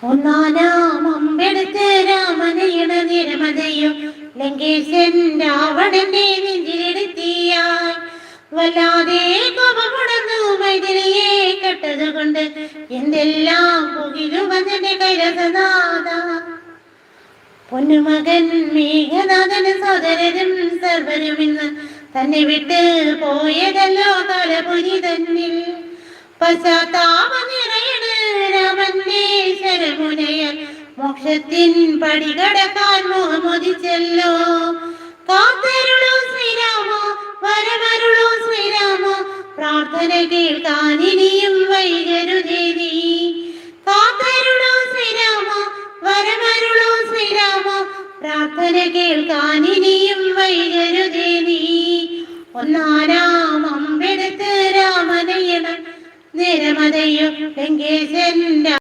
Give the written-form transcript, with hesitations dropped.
ഒന്നാനാം അമ്പെടുത്ത് രാമനയുടെ നിരമതയും ലങ്കേശൻ രാവണന്റെ നെഞ്ചിലെടുത്തിയായി വല്ലാതെ കോപമുടന്നു മൈഥിലിയെ കെട്ടതുകൊണ്ട് എന്തെല്ലാം പുകിലുവന്നെ കൈലാസനാഥ. പൊന്നുമകൻ മേഘനാഥന് സോദരരും സർവരും ഇന്ന് തന്നെ വിട്ട് പോയതല്ലോ കാലപുരി തന്നിൽ. പശ്ചാത്താപ നിറയണ് രാമന്റെ ശരമുനയൻ മോക്ഷത്തിൻ പടികടക്കാൻ മോഹമോദിച്ചല്ലോ. കാത്തരുളൂ ശ്രീരാമ, വരമരുളൂ ശ്രീരാമ, പ്രാർത്ഥന കേൾക്കാൻ ഇനിയും വൈകരുതേ നീ. കാത്തരുളൂ ശ്രീരാമ, വരമരുളൂ ശ്രീരാമ, പ്രാർത്ഥന കേൾക്കാൻ ഇനിയും വൈകരുതേ നീ. ഒന്നാനാം അമ്പെടുത്ത് രാമനയണ നിരമതയും ലങ്കേശൻ